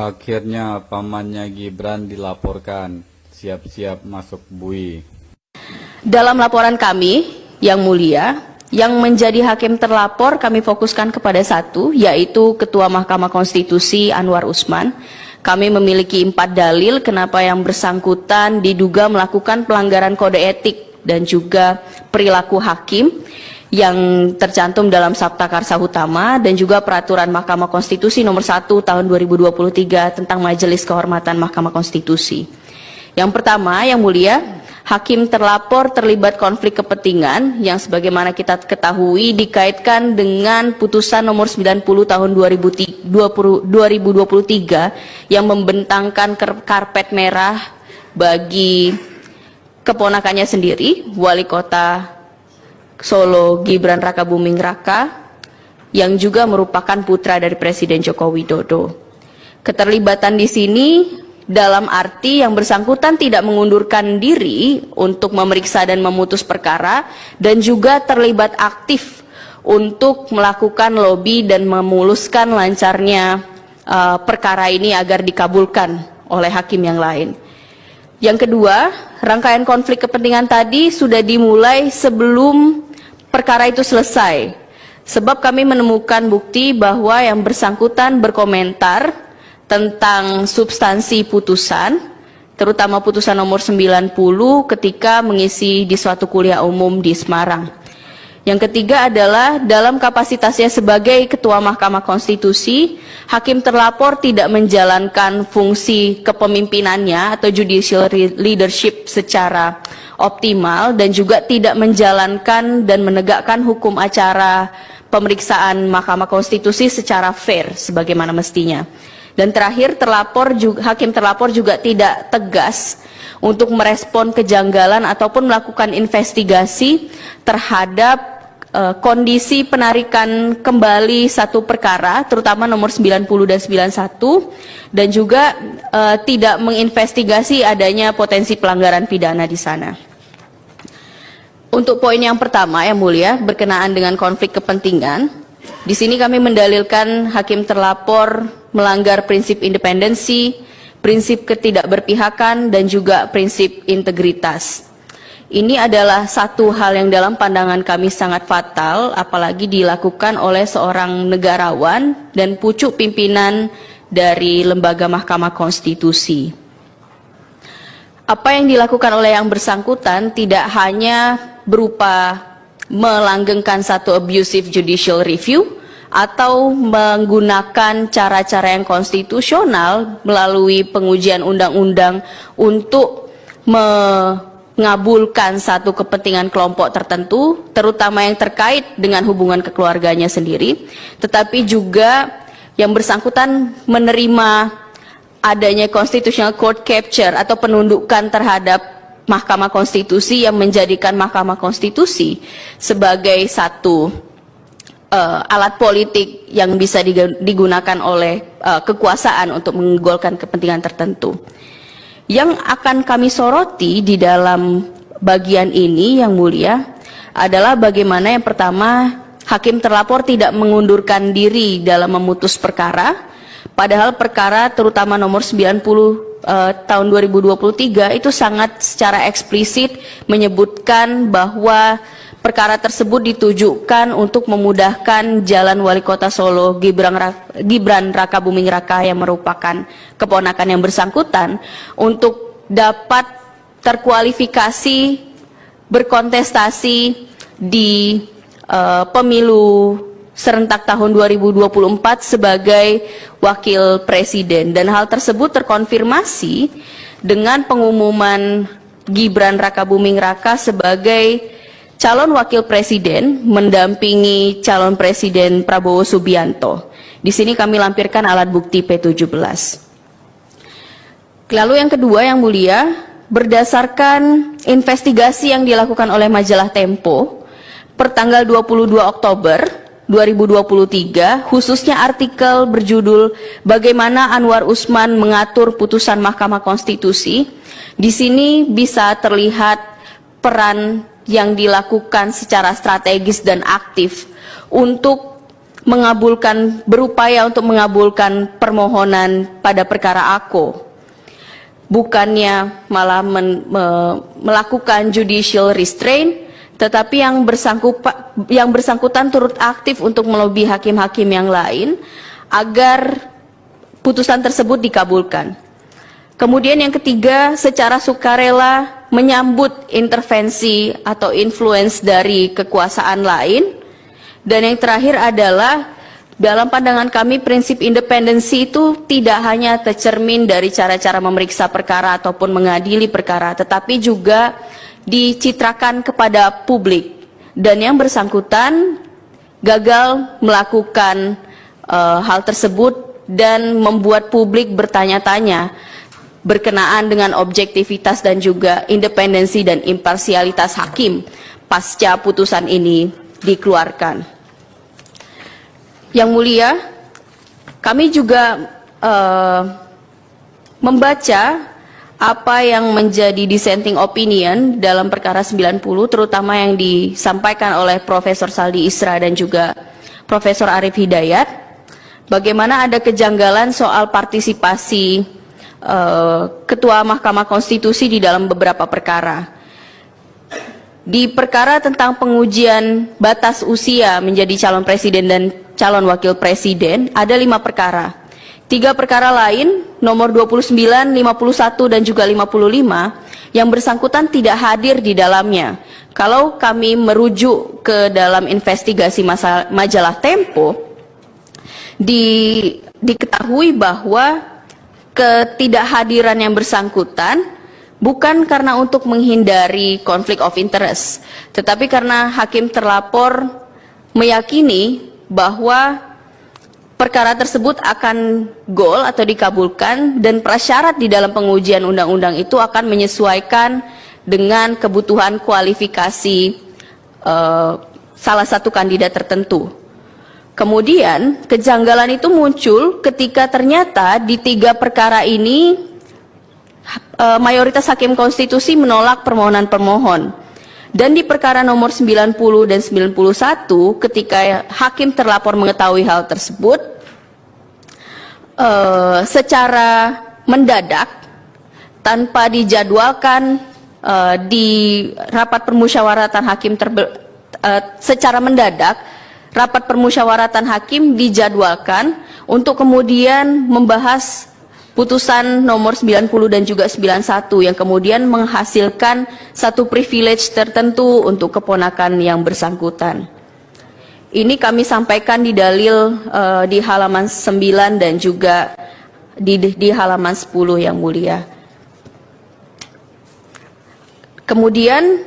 Akhirnya pamannya Gibran dilaporkan, siap-siap masuk bui. Dalam laporan kami, Yang Mulia, yang menjadi hakim terlapor kami fokuskan kepada satu, yaitu Ketua Mahkamah Konstitusi Anwar Usman. Kami memiliki 4 dalil kenapa yang bersangkutan diduga melakukan pelanggaran kode etik dan juga perilaku hakim yang tercantum dalam Sabta Karsa Utama dan juga Peraturan Mahkamah Konstitusi Nomor 1 Tahun 2023 tentang Majelis Kehormatan Mahkamah Konstitusi. Yang pertama, Yang Mulia, hakim terlapor terlibat konflik kepentingan yang sebagaimana kita ketahui dikaitkan dengan putusan nomor 90 tahun 2023 yang membentangkan karpet merah bagi keponakannya sendiri, Wali Kota Solo Gibran Rakabuming Raka, yang juga merupakan putra dari Presiden Joko Widodo. Keterlibatan di sini dalam arti yang bersangkutan tidak mengundurkan diri untuk memeriksa dan memutus perkara dan juga terlibat aktif untuk melakukan lobi dan memuluskan lancarnya perkara ini agar dikabulkan oleh hakim yang lain. Yang kedua, rangkaian konflik kepentingan tadi sudah dimulai sebelum perkara itu selesai. Sebab kami menemukan bukti bahwa yang bersangkutan berkomentar tentang substansi putusan, terutama putusan nomor 90 ketika mengisi di suatu kuliah umum di Semarang. Yang ketiga adalah dalam kapasitasnya sebagai Ketua Mahkamah Konstitusi, hakim terlapor tidak menjalankan fungsi kepemimpinannya atau judicial leadership secara optimal dan juga tidak menjalankan dan menegakkan hukum acara pemeriksaan Mahkamah Konstitusi secara fair sebagaimana mestinya. Dan terakhir, hakim terlapor juga tidak tegas untuk merespon kejanggalan ataupun melakukan investigasi terhadap kondisi penarikan kembali satu perkara, terutama nomor 90 dan 91, dan juga tidak menginvestigasi adanya potensi pelanggaran pidana di sana. Untuk poin yang pertama, Yang Mulia, berkenaan dengan konflik kepentingan, di sini kami mendalilkan hakim terlapor melanggar prinsip independensi, prinsip ketidakberpihakan, dan juga prinsip integritas. Ini adalah satu hal yang dalam pandangan kami sangat fatal, apalagi dilakukan oleh seorang negarawan dan pucuk pimpinan dari lembaga Mahkamah Konstitusi. Apa yang dilakukan oleh yang bersangkutan tidak hanya berupa melanggengkan satu abusive judicial review atau menggunakan cara-cara yang konstitusional melalui pengujian undang-undang untuk mengabulkan satu kepentingan kelompok tertentu, terutama yang terkait dengan hubungan kekeluarganya sendiri, tetapi juga yang bersangkutan menerima adanya constitutional court capture atau penundukan terhadap Mahkamah Konstitusi yang menjadikan Mahkamah Konstitusi sebagai satu alat politik yang bisa digunakan oleh kekuasaan untuk menggolkan kepentingan tertentu. Yang akan kami soroti di dalam bagian ini, Yang Mulia, adalah bagaimana yang pertama, hakim terlapor tidak mengundurkan diri dalam memutus perkara, padahal perkara terutama nomor 90 tahun 2023 itu sangat secara eksplisit menyebutkan bahwa perkara tersebut ditujukan untuk memudahkan jalan Wali Kota Solo Gibran Rakabuming Raka yang merupakan keponakan yang bersangkutan untuk dapat terkualifikasi berkontestasi di pemilu serentak tahun 2024 sebagai wakil presiden, dan hal tersebut terkonfirmasi dengan pengumuman Gibran Rakabuming Raka sebagai calon wakil presiden mendampingi calon presiden Prabowo Subianto. Di sini kami lampirkan alat bukti P17. Lalu yang kedua, Yang Mulia, berdasarkan investigasi yang dilakukan oleh majalah Tempo pertanggal 22 Oktober 2023, khususnya artikel berjudul Bagaimana Anwar Usman Mengatur Putusan Mahkamah Konstitusi, di sini bisa terlihat peran yang dilakukan secara strategis dan aktif untuk berupaya untuk mengabulkan permohonan pada perkara AKO, bukannya malah melakukan judicial restraint, tetapi yang bersangkutan turut aktif untuk melobi hakim-hakim yang lain agar putusan tersebut dikabulkan. Kemudian yang ketiga, secara sukarela menyambut intervensi atau influence dari kekuasaan lain. Dan yang terakhir adalah dalam pandangan kami prinsip independensi itu tidak hanya tercermin dari cara-cara memeriksa perkara ataupun mengadili perkara, tetapi juga dicitrakan kepada publik. Dan yang bersangkutan gagal melakukan hal tersebut dan membuat publik bertanya-tanya berkenaan dengan objektivitas dan juga independensi dan imparsialitas hakim pasca putusan ini dikeluarkan. Yang mulia, kami juga membaca apa yang menjadi dissenting opinion dalam perkara 90, terutama yang disampaikan oleh Profesor Saldi Isra dan juga Profesor Arif Hidayat, bagaimana ada kejanggalan soal partisipasi Ketua Mahkamah Konstitusi di dalam beberapa perkara. Di perkara tentang pengujian batas usia menjadi calon presiden dan calon wakil presiden, ada 5 perkara. 3 perkara lain, nomor 29, 51, dan juga 55, yang bersangkutan tidak hadir di dalamnya. Kalau kami merujuk ke dalam investigasi majalah Tempo, diketahui bahwa ketidakhadiran yang bersangkutan bukan karena untuk menghindari konflik of interest, tetapi karena hakim terlapor meyakini bahwa perkara tersebut akan goal atau dikabulkan dan prasyarat di dalam pengujian undang-undang itu akan menyesuaikan dengan kebutuhan kualifikasi salah satu kandidat tertentu. Kemudian kejanggalan itu muncul ketika ternyata di 3 perkara ini mayoritas hakim konstitusi menolak permohonan pemohon. Dan di perkara nomor 90 dan 91, ketika hakim terlapor mengetahui hal tersebut, secara mendadak, tanpa dijadwalkan di rapat permusyawaratan hakim secara mendadak, rapat permusyawaratan hakim dijadwalkan untuk kemudian membahas putusan nomor 90 dan juga 91 yang kemudian menghasilkan satu privilege tertentu untuk keponakan yang bersangkutan. Ini kami sampaikan di dalil di halaman 9 dan juga di halaman 10 yang mulia. Kemudian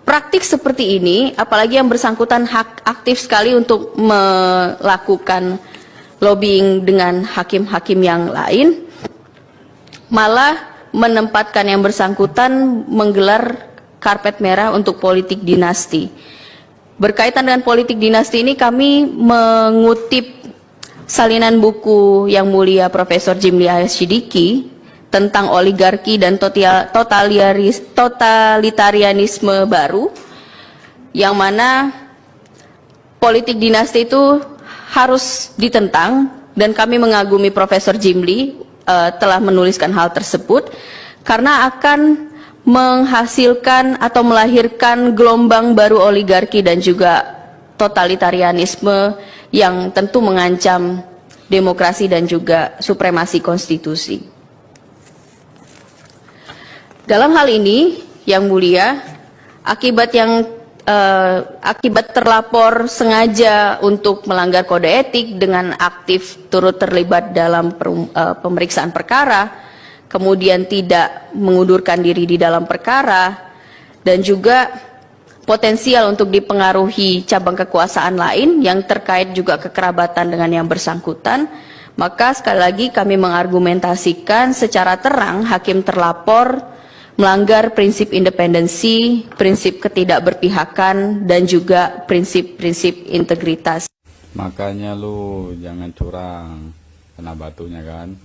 praktik seperti ini, apalagi yang bersangkutan aktif sekali untuk melakukan lobbying dengan hakim-hakim yang lain, malah menempatkan yang bersangkutan menggelar karpet merah untuk politik dinasti. Berkaitan dengan politik dinasti ini kami mengutip salinan buku yang mulia Profesor Jimli Sidiki tentang oligarki dan totalitarianisme baru, yang mana politik dinasti itu harus ditentang, dan kami mengagumi Profesor Jimli telah menuliskan hal tersebut karena akan menghasilkan atau melahirkan gelombang baru oligarki dan juga totalitarianisme yang tentu mengancam demokrasi dan juga supremasi konstitusi. Dalam hal ini, yang mulia, akibat terlapor sengaja untuk melanggar kode etik dengan aktif turut terlibat dalam pemeriksaan perkara, kemudian tidak mengundurkan diri di dalam perkara, dan juga potensial untuk dipengaruhi cabang kekuasaan lain yang terkait juga kekerabatan dengan yang bersangkutan, maka sekali lagi kami mengargumentasikan secara terang hakim terlapor melanggar prinsip independensi, prinsip ketidakberpihakan, dan juga prinsip-prinsip integritas. Makanya lu jangan curang, kena batunya kan.